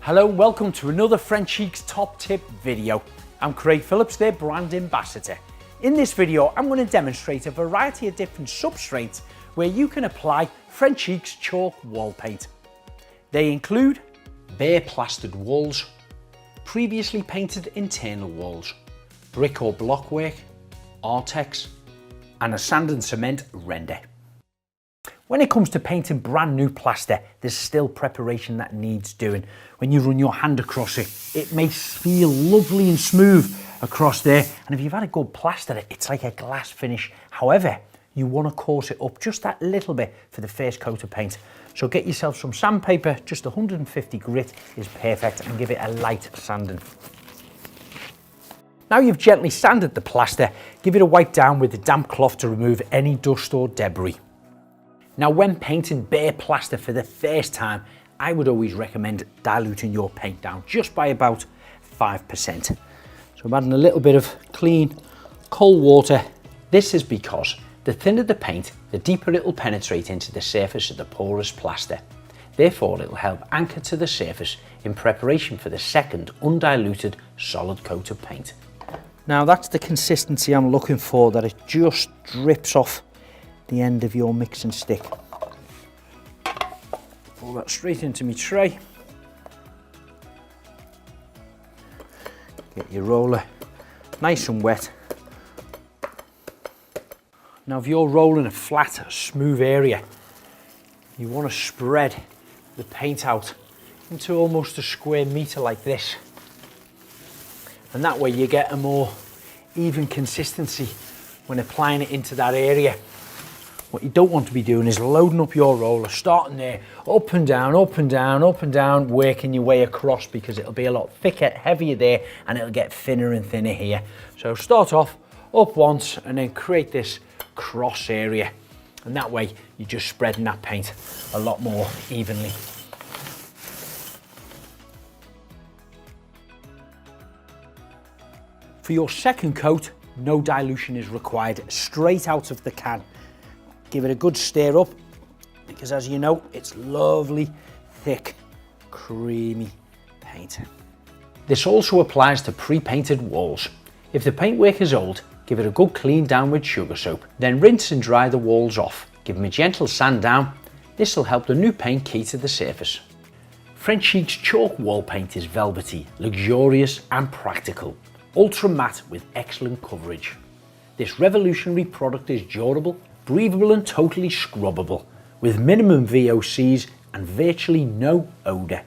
Hello and welcome to another Frenchic's Top Tip video. I'm Craig Phillips, their brand ambassador. In this video, I'm going to demonstrate a variety of different substrates where you can apply Frenchic's chalk wall paint. They include bare plastered walls, previously painted internal walls, brick or block work, Artex, and a sand and cement render. When it comes to painting brand new plaster, there's still preparation that needs doing. When you run your hand across it, it may feel lovely and smooth across there. And if you've had a good plaster, it's like a glass finish. However, you want to coarse it up just that little bit for the first coat of paint. So get yourself some sandpaper, just 150 grit is perfect, and give it a light sanding. Now you've gently sanded the plaster, give it a wipe down with a damp cloth to remove any dust or debris. Now when painting bare plaster for the first time, I would always recommend diluting your paint down just by about 5%. So I'm adding a little bit of clean, cold water. This is because the thinner the paint, the deeper it will penetrate into the surface of the porous plaster. Therefore, it will help anchor to the surface in preparation for the second undiluted solid coat of paint. Now that's the consistency I'm looking for, that it just drips off the end of your mixing stick. Pour that straight into my tray. Get your roller nice and wet. Now if you're rolling a flat, smooth area, you want to spread the paint out into almost a square metre like this. And that way you get a more even consistency when applying it into that area. What you don't want to be doing is loading up your roller, starting there, up and down, up and down, up and down, working your way across, because it'll be a lot thicker, heavier there, and it'll get thinner and thinner here. So start off up once and then create this cross area. And that way you're just spreading that paint a lot more evenly. For your second coat, no dilution is required, straight out of the can. Give it a good stir up, because as you know, it's lovely, thick, creamy paint. This also applies to pre-painted walls. If the paintwork is old, give it a good clean down with sugar soap. Then rinse and dry the walls off. Give them a gentle sand down. This will help the new paint key to the surface. Frenchic's chalk wall paint is velvety, luxurious and practical. Ultra matte with excellent coverage. This revolutionary product is durable, breathable and totally scrubbable, with minimum VOCs and virtually no odour.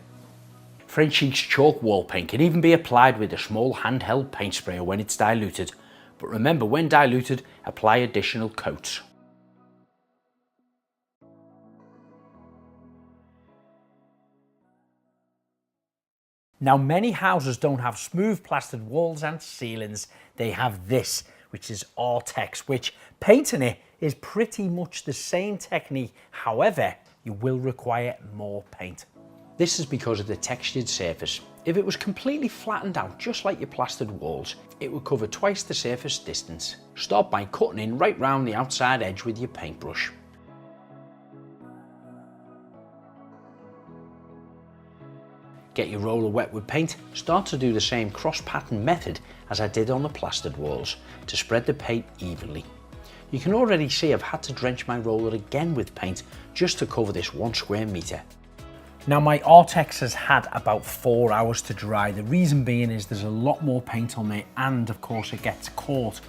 Frenchic's chalk wall paint can even be applied with a small handheld paint sprayer when it's diluted, but remember, when diluted, apply additional coats. Now many houses don't have smooth plastered walls and ceilings, they have this, which is Artex, which painting it is pretty much the same technique. However, you will require more paint. This is because of the textured surface. If it was completely flattened out, just like your plastered walls, it would cover twice the surface distance. Start by cutting in right round the outside edge with your paintbrush. Get your roller wet with paint. Start to do the same cross-pattern method as I did on the plastered walls to spread the paint evenly. You can already see I've had to drench my roller again with paint just to cover this 1 square metre. Now my Artex has had about 4 hours to dry. The reason being is there's a lot more paint on there, and of course it gets caught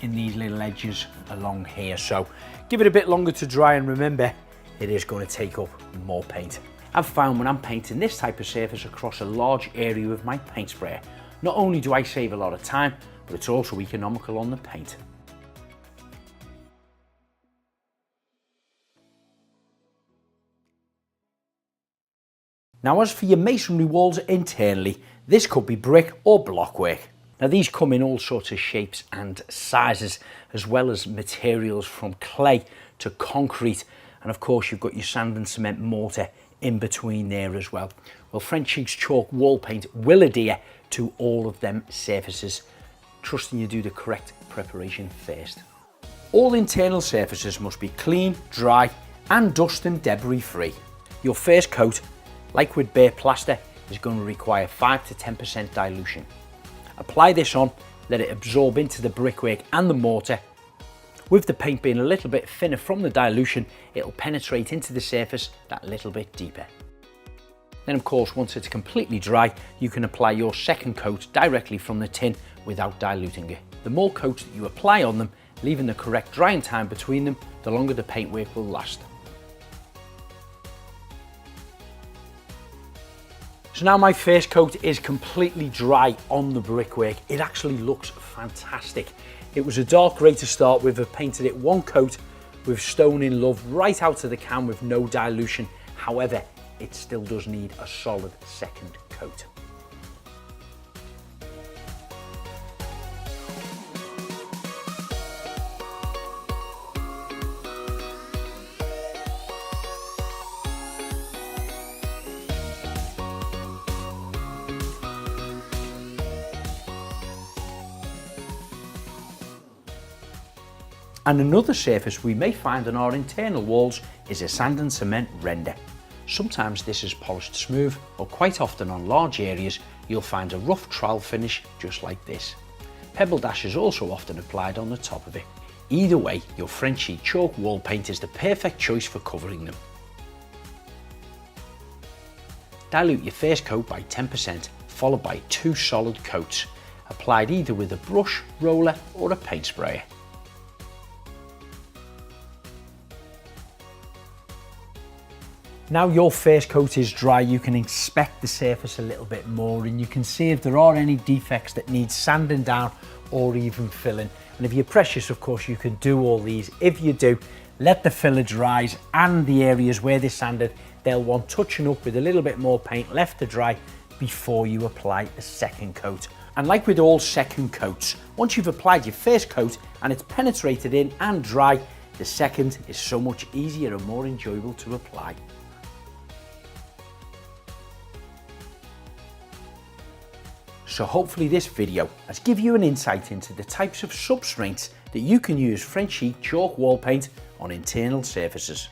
in these little edges along here. So give it a bit longer to dry, and remember, it is going to take up more paint. I've found when I'm painting this type of surface across a large area with my paint sprayer, not only do I save a lot of time, but it's also economical on the paint. Now as for your masonry walls internally, this could be brick or block work. Now these come in all sorts of shapes and sizes, as well as materials from clay to concrete, and of course you've got your sand and cement mortar in between there as well. Well, Frenchic's chalk wall paint will adhere to all of them surfaces, trusting you do the correct preparation first. All internal surfaces must be clean, dry and dust and debris free. Your first coat, like with bare plaster, is going to require 5 to 10% dilution. Apply this on, let it absorb into the brickwork and the mortar. With the paint being a little bit thinner from the dilution, it'll penetrate into the surface that little bit deeper. Then of course, once it's completely dry, you can apply your second coat directly from the tin without diluting it. The more coats that you apply on them, leaving the correct drying time between them, the longer the paintwork will last. So now my first coat is completely dry on the brickwork. It actually looks fantastic. It was a dark grey to start with. I've painted it one coat with Stone in Love right out of the can with no dilution. However, it still does need a solid second coat. And another surface we may find on our internal walls is a sand and cement render. Sometimes this is polished smooth, or quite often on large areas you'll find a rough trowel finish just like this. Pebble dash is also often applied on the top of it. Either way, your Frenchic chalk wall paint is the perfect choice for covering them. Dilute your first coat by 10%, followed by 2 solid coats, applied either with a brush, roller or a paint sprayer. Now your first coat is dry, you can inspect the surface a little bit more and you can see if there are any defects that need sanding down or even filling. And if you're precious, of course, you can do all these. If you do, let the filler dries, and the areas where they're sanded, they'll want touching up with a little bit more paint left to dry before you apply the second coat. And like with all second coats, once you've applied your first coat and it's penetrated in and dry, the second is so much easier and more enjoyable to apply. So hopefully this video has given you an insight into the types of substrates that you can use Frenchic chalk wall paint on internal surfaces.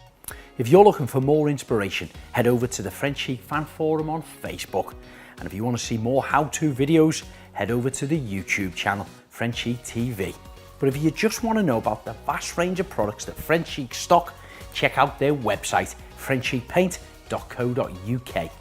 If you're looking for more inspiration, head over to the Frenchic Fan Forum on Facebook. And if you want to see more how-to videos, head over to the YouTube channel, Frenchic TV. But if you just want to know about the vast range of products that Frenchic stock, check out their website, frenchicpaint.co.uk.